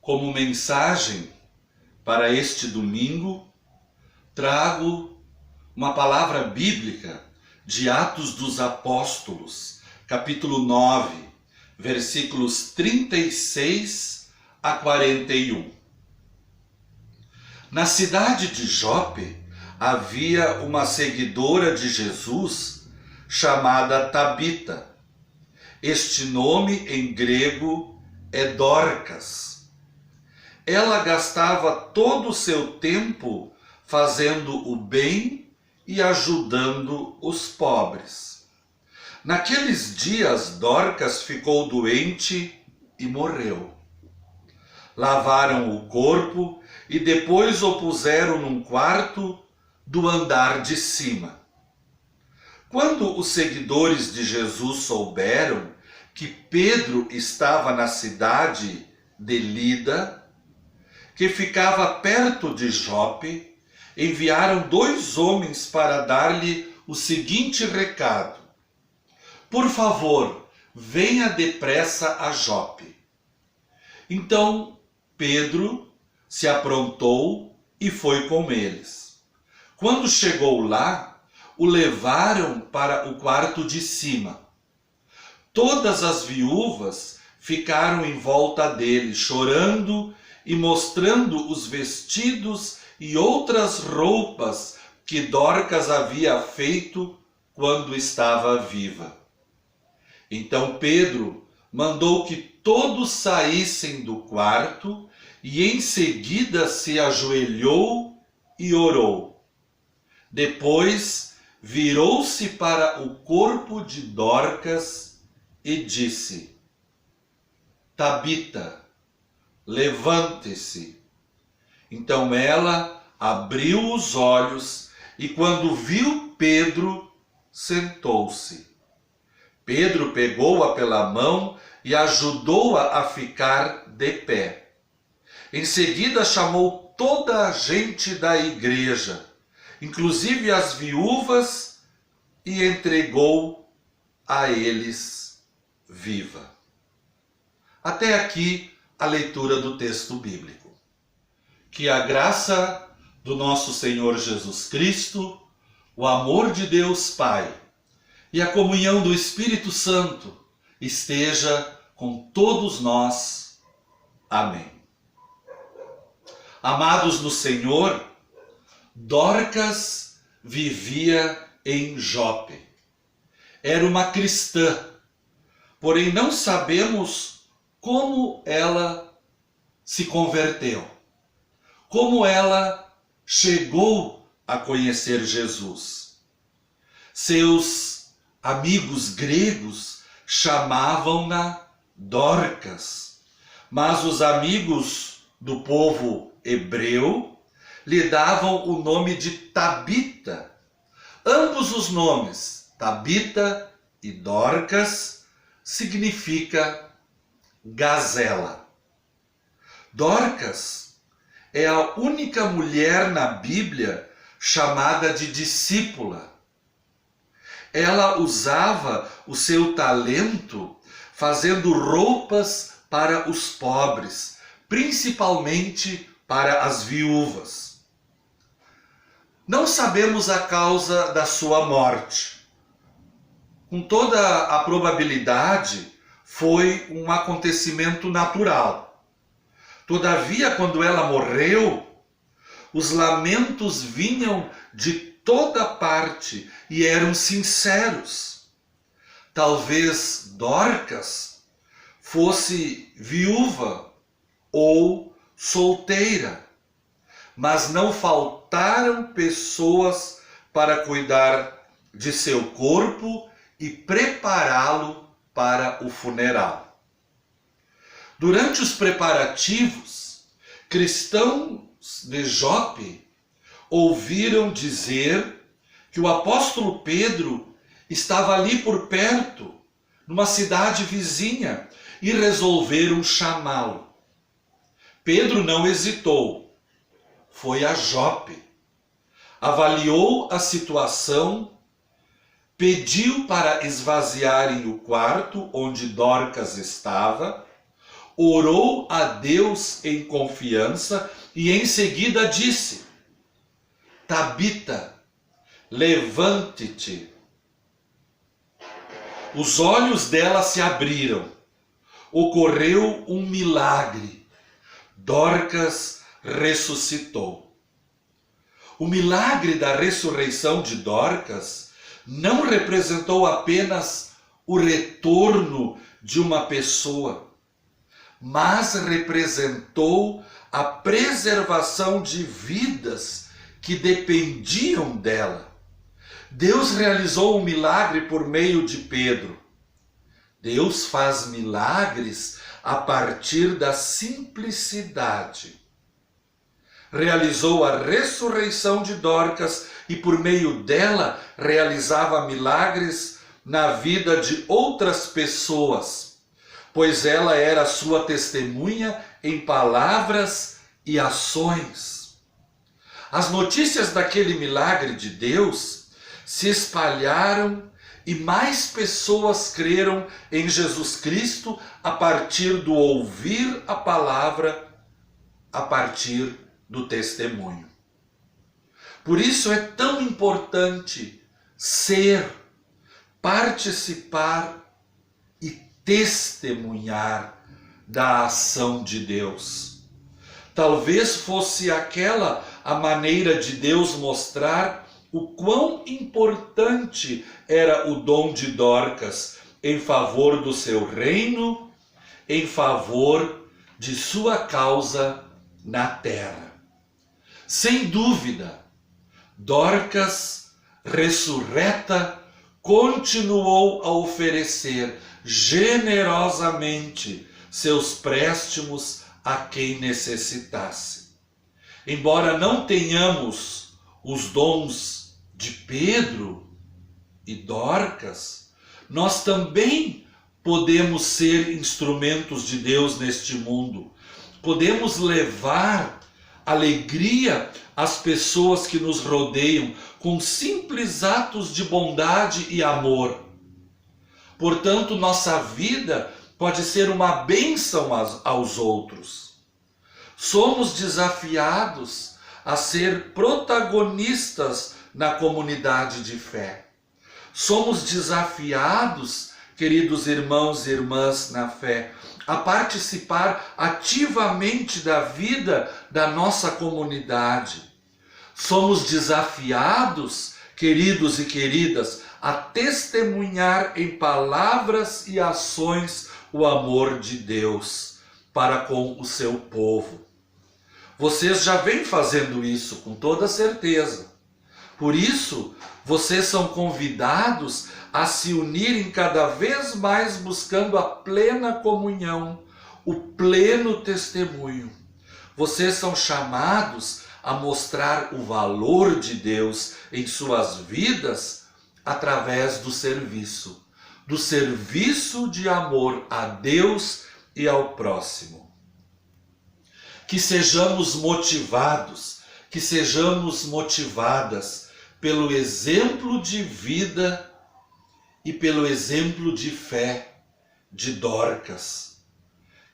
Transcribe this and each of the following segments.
Como mensagem para este domingo, trago uma palavra bíblica de Atos dos Apóstolos, capítulo 9, versículos 36 a 41. Na cidade de Jope havia uma seguidora de Jesus chamada Tabita. Este nome em grego é Dorcas. Ela gastava todo o seu tempo fazendo o bem e ajudando os pobres. Naqueles dias, Dorcas ficou doente e morreu. Lavaram o corpo e depois o puseram num quarto do andar de cima. Quando os seguidores de Jesus souberam que Pedro estava na cidade de Lida, que ficava perto de Jope, enviaram 2 homens para dar-lhe o seguinte recado: por favor, venha depressa a Jope. Então Pedro se aprontou e foi com eles. Quando chegou lá, o levaram para o quarto de cima. Todas as viúvas ficaram em volta dele, chorando e mostrando os vestidos e outras roupas que Dorcas havia feito quando estava viva. Então Pedro mandou que todos saíssem do quarto e em seguida se ajoelhou e orou. Depois virou-se para o corpo de Dorcas e disse: Tabita, levante-se. Então ela abriu os olhos e, quando viu Pedro, sentou-se. Pedro pegou-a pela mão e ajudou-a a ficar de pé. Em seguida chamou toda a gente da igreja, inclusive as viúvas, e entregou a eles viva. Até aqui a leitura do texto bíblico. Que a graça do nosso Senhor Jesus Cristo, o amor de Deus Pai e a comunhão do Espírito Santo esteja com todos nós. Amém. Amados no Senhor, Dorcas vivia em Jope. Era uma cristã, porém não sabemos como ela se converteu, como ela chegou a conhecer Jesus. Seus amigos gregos chamavam-na Dorcas, mas os amigos do povo hebreu lhe davam o nome de Tabita. Ambos os nomes, Tabita e Dorcas, significa gazela. Dorcas é a única mulher na Bíblia chamada de discípula. Ela usava o seu talento fazendo roupas para os pobres, principalmente para as viúvas. Não sabemos a causa da sua morte. Com toda a probabilidade, foi um acontecimento natural. Todavia, quando ela morreu, os lamentos vinham de toda parte e eram sinceros. Talvez Dorcas fosse viúva ou solteira, mas não faltaram pessoas para cuidar de seu corpo e prepará-lo para o funeral. Durante os preparativos, cristãos de Jope ouviram dizer que o apóstolo Pedro estava ali por perto, numa cidade vizinha, e resolveram chamá-lo. Pedro não hesitou, foi a Jope, avaliou a situação, pediu para esvaziarem o quarto onde Dorcas estava, orou a Deus em confiança e em seguida disse: Tabita, levante-te. Os olhos dela se abriram. Ocorreu um milagre. Dorcas ressuscitou. O milagre da ressurreição de Dorcas não representou apenas o retorno de uma pessoa, mas representou a preservação de vidas que dependiam dela. Deus realizou um milagre por meio de Pedro. Deus faz milagres a partir da simplicidade. Realizou a ressurreição de Dorcas e por meio dela realizava milagres na vida de outras pessoas, pois ela era sua testemunha em palavras e ações. As notícias daquele milagre de Deus se espalharam e mais pessoas creram em Jesus Cristo a partir do ouvir a palavra, a partir do testemunho. Por isso é tão importante ser, participar e testemunhar da ação de Deus. Talvez fosse aquela a maneira de Deus mostrar o quão importante era o dom de Dorcas em favor do seu reino, em favor de sua causa na terra. Sem dúvida, Dorcas, ressurreta, continuou a oferecer generosamente seus préstimos a quem necessitasse. Embora não tenhamos os dons de Pedro e Dorcas, nós também podemos ser instrumentos de Deus neste mundo. Podemos levar alegria às pessoas que nos rodeiam com simples atos de bondade e amor. Portanto, nossa vida pode ser uma bênção aos outros. Somos desafiados a ser protagonistas na comunidade de fé. Somos desafiados, queridos irmãos e irmãs na fé, a participar ativamente da vida da nossa comunidade. Somos desafiados, queridos e queridas, a testemunhar em palavras e ações o amor de Deus para com o seu povo. Vocês já vêm fazendo isso com toda certeza. Por isso, vocês são convidados a se unirem cada vez mais buscando a plena comunhão, o pleno testemunho. Vocês são chamados a mostrar o valor de Deus em suas vidas através do serviço de amor a Deus e ao próximo. Que sejamos motivados, que sejamos motivadas pelo exemplo de vida e pelo exemplo de fé de Dorcas.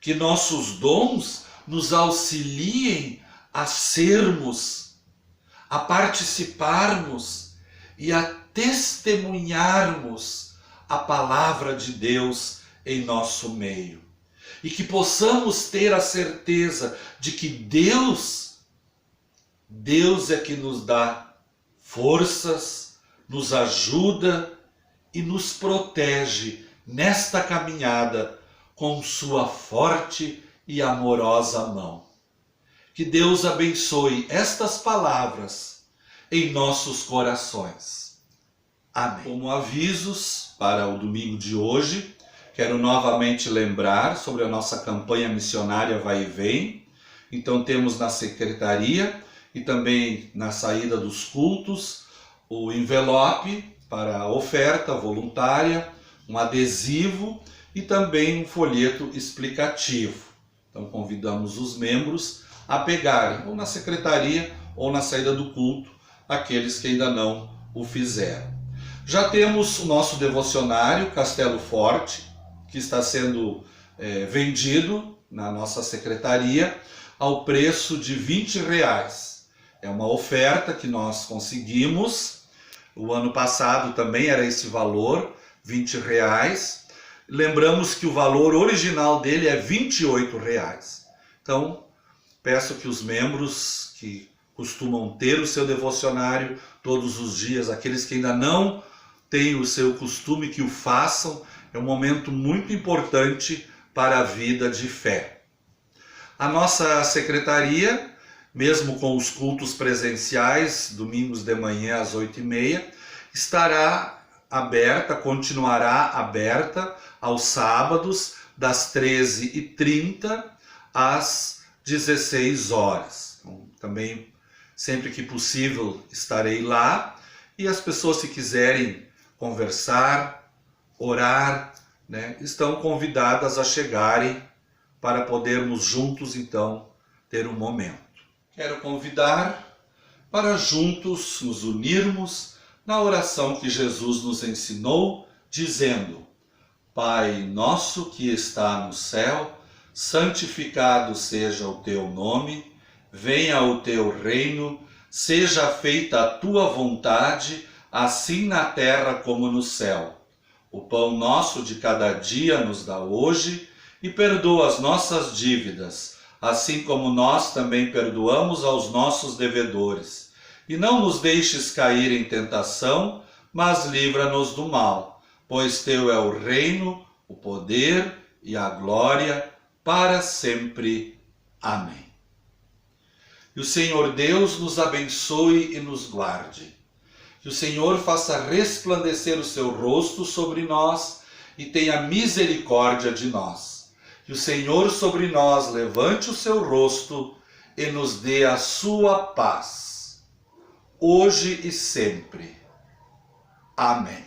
Que nossos dons nos auxiliem a sermos, a participarmos e a testemunharmos a palavra de Deus em nosso meio. E que possamos ter a certeza de que Deus é que nos dá forças, nos ajuda e nos protege nesta caminhada com sua forte e amorosa mão. Que Deus abençoe estas palavras em nossos corações. Amém. Como avisos para o domingo de hoje, quero novamente lembrar sobre a nossa campanha missionária Vai e Vem. Então temos na secretaria e também na saída dos cultos o envelope para a oferta voluntária, um adesivo e também um folheto explicativo. Então convidamos os membros a pegarem ou na secretaria ou na saída do culto, aqueles que ainda não o fizeram. Já temos o nosso devocionário Castelo Forte, que está sendo vendido na nossa secretaria ao preço de R$20. É uma oferta que nós conseguimos. O ano passado também era esse valor, R$20. Lembramos que o valor original dele é R$28. Então, peço que os membros que costumam ter o seu devocionário todos os dias, aqueles que ainda não têm o seu costume, que o façam. É um momento muito importante para a vida de fé. A nossa secretaria, mesmo com os cultos presenciais, domingos de manhã às 8h30, estará aberta, continuará aberta aos sábados, das 13h30 às 16 horas. Então, também, sempre que possível, estarei lá. E as pessoas, se quiserem conversar, orar, estão convidadas a chegarem para podermos juntos, então, ter um momento. Quero convidar para juntos nos unirmos na oração que Jesus nos ensinou, dizendo: Pai nosso que está no céu, santificado seja o teu nome, venha o teu reino, seja feita a tua vontade, assim na terra como no céu. O pão nosso de cada dia nos dá hoje, e perdoa as nossas dívidas, assim como nós também perdoamos aos nossos devedores. E não nos deixes cair em tentação, mas livra-nos do mal, pois teu é o reino, o poder e a glória para sempre. Amém. E o Senhor Deus nos abençoe e nos guarde. Que o Senhor faça resplandecer o seu rosto sobre nós e tenha misericórdia de nós. Que o Senhor sobre nós levante o seu rosto e nos dê a sua paz, hoje e sempre. Amém.